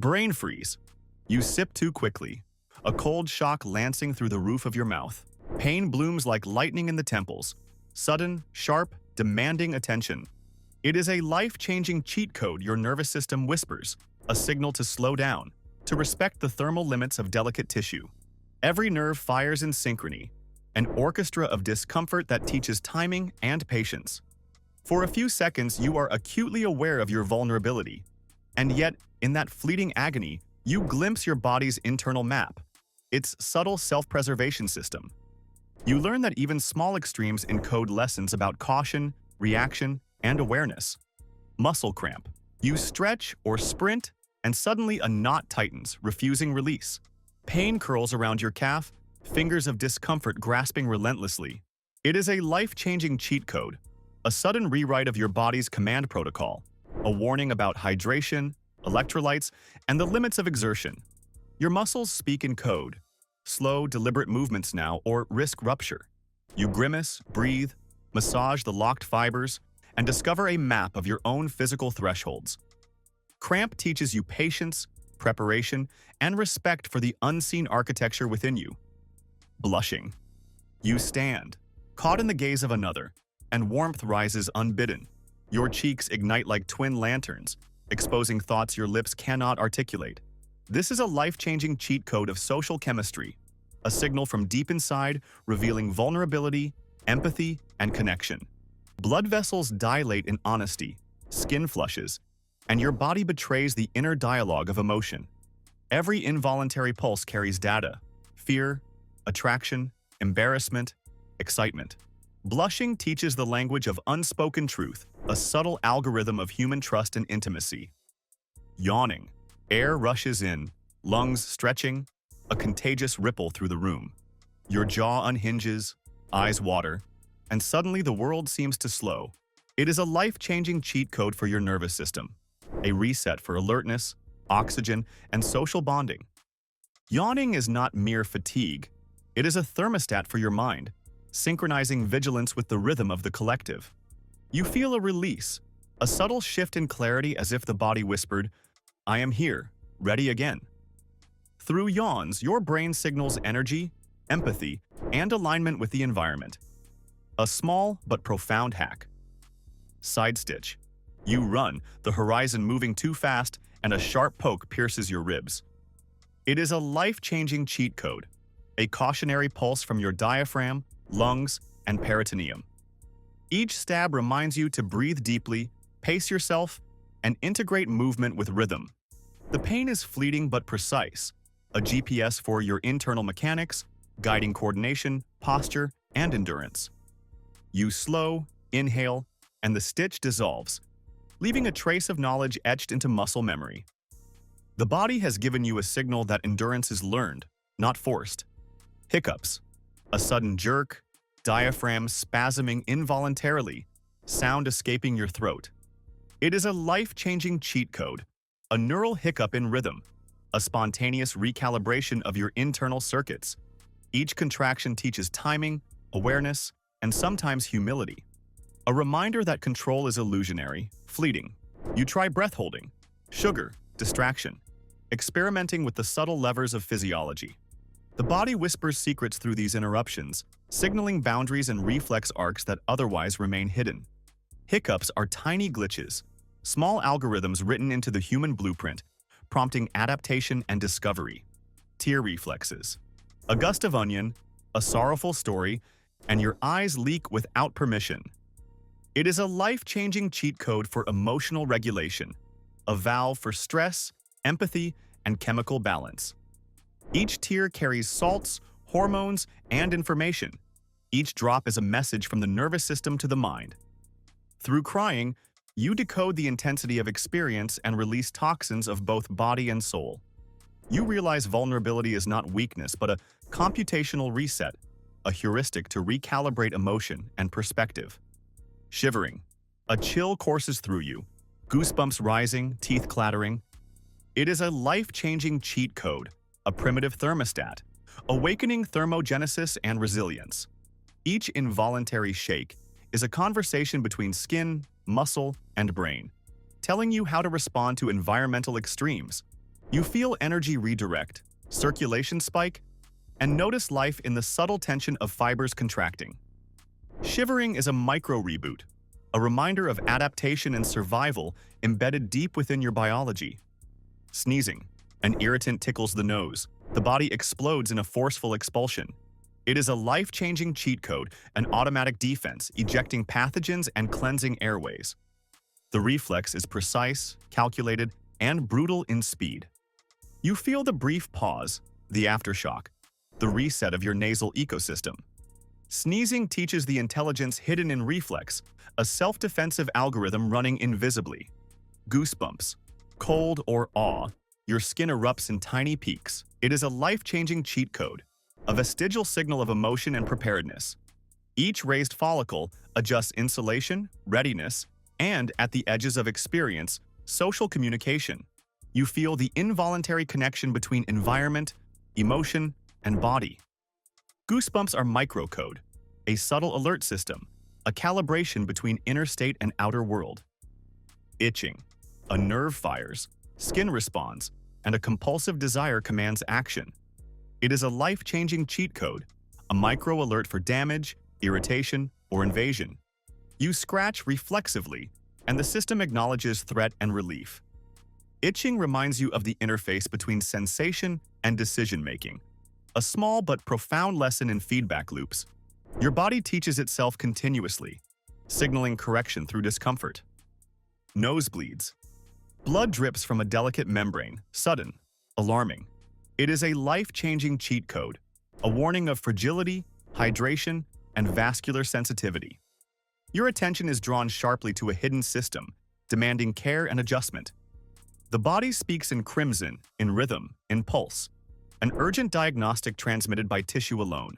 Brain freeze. You sip too quickly. A cold shock lancing through the roof of your mouth. Pain blooms like lightning in the temples. Sudden, sharp, demanding attention. It is a life-changing cheat code your nervous system whispers, a signal to slow down, to respect the thermal limits of delicate tissue. Every nerve fires in synchrony, an orchestra of discomfort that teaches timing and patience. For a few seconds, you are acutely aware of your vulnerability, and yet, in that fleeting agony, you glimpse your body's internal map, its subtle self-preservation system. You learn that even small extremes encode lessons about caution, reaction, and awareness. Muscle cramp. You stretch or sprint, and suddenly a knot tightens, refusing release. Pain curls around your calf, fingers of discomfort grasping relentlessly. It is a life-changing cheat code, a sudden rewrite of your body's command protocol, a warning about hydration, electrolytes, and the limits of exertion. Your muscles speak in code. Slow, deliberate movements now, or risk rupture. You grimace, breathe, massage the locked fibers, and discover a map of your own physical thresholds. Cramp teaches you patience, preparation, and respect for the unseen architecture within you. Blushing. You stand, caught in the gaze of another, and warmth rises unbidden. Your cheeks ignite like twin lanterns, exposing thoughts your lips cannot articulate. This is a life-changing cheat code of social chemistry, a signal from deep inside revealing vulnerability, empathy, and connection. Blood vessels dilate in honesty, skin flushes, and your body betrays the inner dialogue of emotion. Every involuntary pulse carries data: fear, attraction, embarrassment, excitement. Blushing teaches the language of unspoken truth, a subtle algorithm of human trust and intimacy. Yawning. Air rushes in, lungs stretching, a contagious ripple through the room. Your jaw unhinges, eyes water, and suddenly the world seems to slow. It is a life-changing cheat code for your nervous system, a reset for alertness, oxygen, and social bonding. Yawning is not mere fatigue. It is a thermostat for your mind, synchronizing vigilance with the rhythm of the collective. You feel a release, a subtle shift in clarity as if the body whispered, "I am here, ready again." Through yawns, your brain signals energy, empathy, and alignment with the environment. A small but profound hack. Side stitch. You run, the horizon moving too fast, and a sharp poke pierces your ribs. It is a life-changing cheat code, a cautionary pulse from your diaphragm, lungs, and peritoneum. Each stab reminds you to breathe deeply, pace yourself, and integrate movement with rhythm. The pain is fleeting but precise, a GPS for your internal mechanics, guiding coordination, posture, and endurance. You slow, inhale, and the stitch dissolves, leaving a trace of knowledge etched into muscle memory. The body has given you a signal that endurance is learned, not forced. Hiccups. A sudden jerk, diaphragm spasming involuntarily, sound escaping your throat. It is a life-changing cheat code, a neural hiccup in rhythm, a spontaneous recalibration of your internal circuits. Each contraction teaches timing, awareness, and sometimes humility. A reminder that control is illusionary, fleeting. You try breath holding, sugar, distraction, experimenting with the subtle levers of physiology. The body whispers secrets through these interruptions, signaling boundaries and reflex arcs that otherwise remain hidden. Hiccups are tiny glitches, small algorithms written into the human blueprint, prompting adaptation and discovery. Tear reflexes. A gust of onion, a sorrowful story, and your eyes leak without permission. It is a life-changing cheat code for emotional regulation, a valve for stress, empathy, and chemical balance. Each tear carries salts, hormones, and information. Each drop is a message from the nervous system to the mind. Through crying, you decode the intensity of experience and release toxins of both body and soul. You realize vulnerability is not weakness, but a computational reset, a heuristic to recalibrate emotion and perspective. Shivering. A chill courses through you, goosebumps rising, teeth clattering. It is a life-changing cheat code, a primitive thermostat, awakening thermogenesis and resilience. Each involuntary shake is a conversation between skin, muscle, and brain, telling you how to respond to environmental extremes. You feel energy redirect, circulation spike, and notice life in the subtle tension of fibers contracting. Shivering is a micro-reboot, a reminder of adaptation and survival embedded deep within your biology. Sneezing. An irritant tickles the nose. The body explodes in a forceful expulsion. It is a life-changing cheat code, an automatic defense, ejecting pathogens and cleansing airways. The reflex is precise, calculated, and brutal in speed. You feel the brief pause, the aftershock, the reset of your nasal ecosystem. Sneezing teaches the intelligence hidden in reflex, a self-defensive algorithm running invisibly. Goosebumps. Cold or awe. Your skin erupts in tiny peaks. It is a life-changing cheat code, a vestigial signal of emotion and preparedness. Each raised follicle adjusts insulation, readiness, and, at the edges of experience, social communication. You feel the involuntary connection between environment, emotion, and body. Goosebumps are microcode, a subtle alert system, a calibration between inner state and outer world. Itching. A nerve fires, skin responds, and a compulsive desire commands action. It is a life-changing cheat code, a micro-alert for damage, irritation, or invasion. You scratch reflexively, and the system acknowledges threat and relief. Itching reminds you of the interface between sensation and decision-making, a small but profound lesson in feedback loops. Your body teaches itself continuously, signaling correction through discomfort. Nosebleeds. Blood drips from a delicate membrane, sudden, alarming. It is a life-changing cheat code, a warning of fragility, hydration, and vascular sensitivity. Your attention is drawn sharply to a hidden system, demanding care and adjustment. The body speaks in crimson, in rhythm, in pulse, an urgent diagnostic transmitted by tissue alone.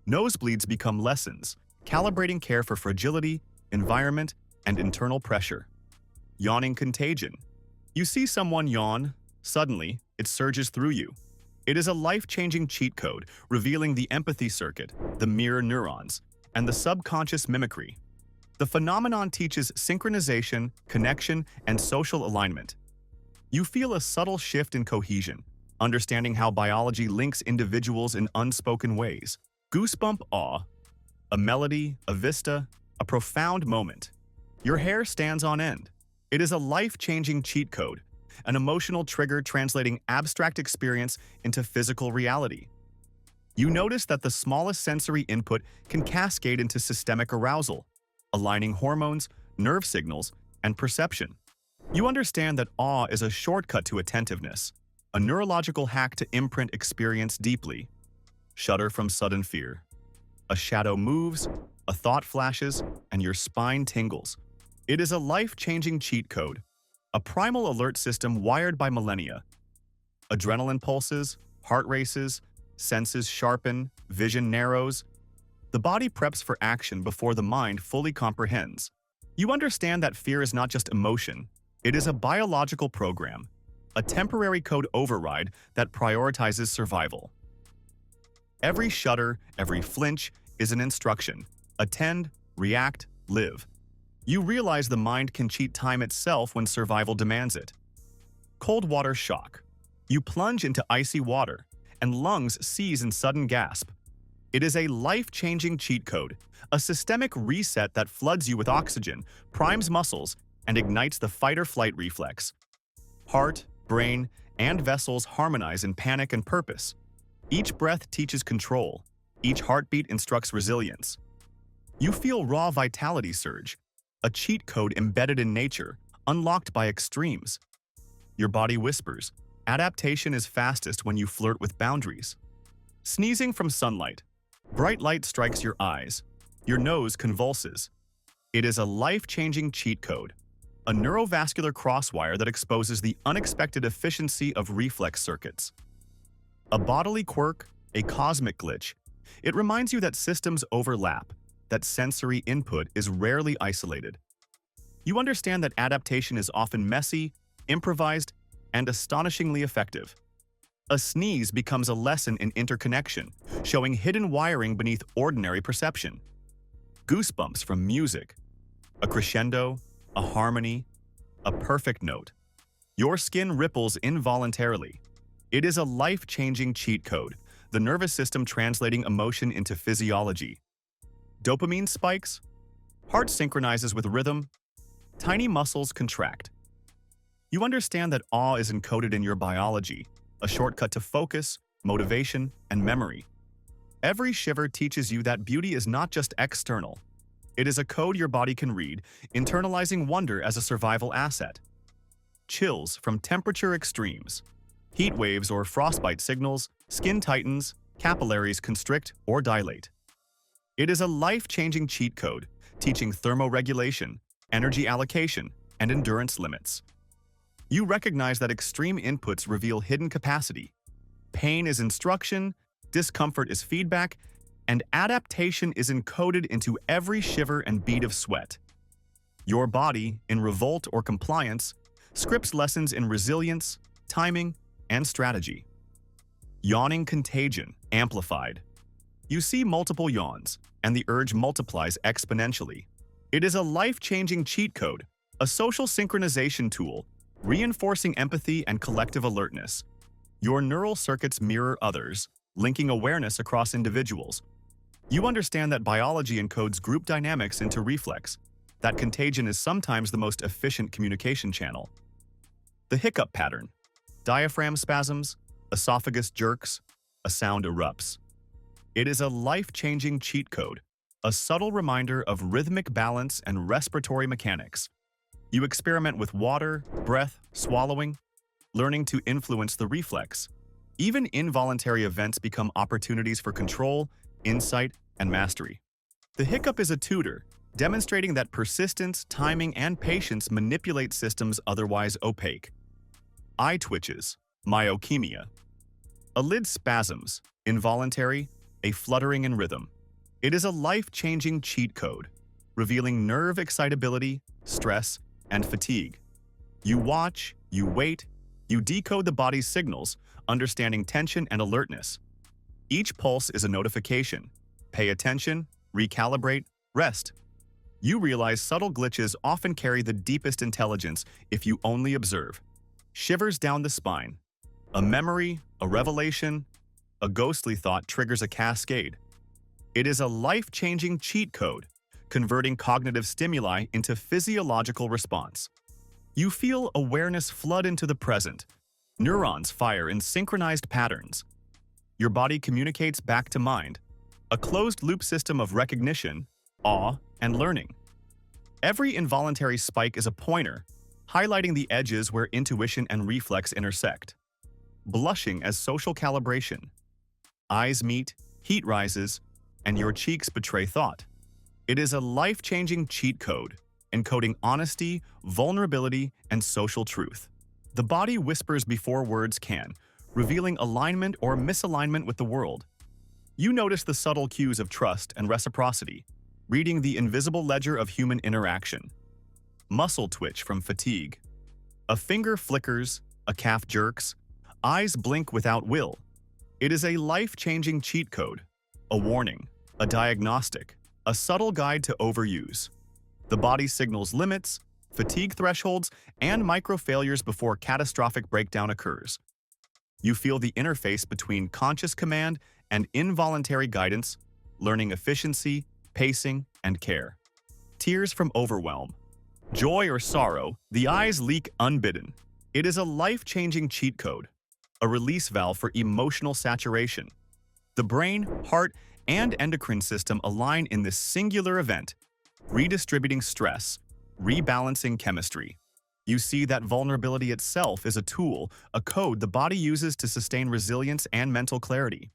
Nosebleeds become lessons, calibrating care for fragility, environment, and internal pressure. Yawning contagion. You see someone yawn, suddenly, it surges through you. It is a life-changing cheat code, revealing the empathy circuit, the mirror neurons, and the subconscious mimicry. The phenomenon teaches synchronization, connection, and social alignment. You feel a subtle shift in cohesion, understanding how biology links individuals in unspoken ways. Goosebump awe. A melody, a vista, a profound moment. Your hair stands on end. It is a life-changing cheat code, an emotional trigger translating abstract experience into physical reality. You notice that the smallest sensory input can cascade into systemic arousal, aligning hormones, nerve signals, and perception. You understand that awe is a shortcut to attentiveness, a neurological hack to imprint experience deeply. Shudder from sudden fear. A shadow moves, a thought flashes, and your spine tingles. It is a life-changing cheat code, a primal alert system wired by millennia. Adrenaline pulses, heart races, senses sharpen, vision narrows. The body preps for action before the mind fully comprehends. You understand that fear is not just emotion, it is a biological program, a temporary code override that prioritizes survival. Every shudder, every flinch is an instruction. Attend, react, live. You realize the mind can cheat time itself when survival demands it. Cold water shock. You plunge into icy water, and lungs seize in sudden gasp. It is a life-changing cheat code, a systemic reset that floods you with oxygen, primes muscles, and ignites the fight-or-flight reflex. Heart, brain, and vessels harmonize in panic and purpose. Each breath teaches control. Each heartbeat instructs resilience. You feel raw vitality surge, a cheat code embedded in nature, unlocked by extremes. Your body whispers, adaptation is fastest when you flirt with boundaries. Sneezing from sunlight. Bright light strikes your eyes. Your nose convulses. It is a life-changing cheat code, a neurovascular crosswire that exposes the unexpected efficiency of reflex circuits. A bodily quirk, a cosmic glitch. It reminds you that systems overlap, that sensory input is rarely isolated. You understand that adaptation is often messy, improvised, and astonishingly effective. A sneeze becomes a lesson in interconnection, showing hidden wiring beneath ordinary perception. Goosebumps from music. A crescendo, a harmony, a perfect note. Your skin ripples involuntarily. It is a life-changing cheat code, the nervous system translating emotion into physiology. Dopamine spikes. Heart synchronizes with rhythm. Tiny muscles contract. You understand that awe is encoded in your biology, a shortcut to focus, motivation, and memory. Every shiver teaches you that beauty is not just external. It is a code your body can read, internalizing wonder as a survival asset. Chills from temperature extremes. Heat waves or frostbite signals, skin tightens, capillaries constrict or dilate. It is a life-changing cheat code, teaching thermoregulation, energy allocation, and endurance limits. You recognize that extreme inputs reveal hidden capacity. Pain is instruction, discomfort is feedback, and adaptation is encoded into every shiver and bead of sweat. Your body, in revolt or compliance, scripts lessons in resilience, timing, and strategy. Yawning contagion, amplified. You see multiple yawns, and the urge multiplies exponentially. It is a life-changing cheat code, a social synchronization tool, reinforcing empathy and collective alertness. Your neural circuits mirror others, linking awareness across individuals. You understand that biology encodes group dynamics into reflex, that contagion is sometimes the most efficient communication channel. The hiccup pattern. Diaphragm spasms, esophagus jerks, a sound erupts. It is a life-changing cheat code, a subtle reminder of rhythmic balance and respiratory mechanics. You experiment with water, breath, swallowing, learning to influence the reflex. Even involuntary events become opportunities for control, insight, and mastery. The hiccup is a tutor, demonstrating that persistence, timing, and patience manipulate systems otherwise opaque. Eye twitches, myokemia. A lid spasms, involuntary, a fluttering in rhythm. It is a life-changing cheat code, revealing nerve excitability, stress, and fatigue. You watch, you wait, you decode the body's signals, understanding tension and alertness. Each pulse is a notification. Pay attention, recalibrate, rest. You realize subtle glitches often carry the deepest intelligence if you only observe. Shivers down the spine. A memory, a revelation, a ghostly thought triggers a cascade. It is a life-changing cheat code, converting cognitive stimuli into physiological response. You feel awareness flood into the present. Neurons fire in synchronized patterns. Your body communicates back to mind, a closed-loop system of recognition, awe, and learning. Every involuntary spike is a pointer, highlighting the edges where intuition and reflex intersect. Blushing as social calibration. Eyes meet, heat rises, and your cheeks betray thought. It is a life-changing cheat code, encoding honesty, vulnerability, and social truth. The body whispers before words can, revealing alignment or misalignment with the world. You notice the subtle cues of trust and reciprocity, reading the invisible ledger of human interaction. Muscle twitch from fatigue. A finger flickers, a calf jerks, eyes blink without will. It is a life-changing cheat code, a warning, a diagnostic, a subtle guide to overuse. The body signals limits, fatigue thresholds, and micro-failures before catastrophic breakdown occurs. You feel the interface between conscious command and involuntary guidance, learning efficiency, pacing, and care. Tears from overwhelm. Joy or sorrow, the eyes leak unbidden. It is a life-changing cheat code, a release valve for emotional saturation. The brain, heart, and endocrine system align in this singular event, redistributing stress, rebalancing chemistry. You see that vulnerability itself is a tool, a code the body uses to sustain resilience and mental clarity.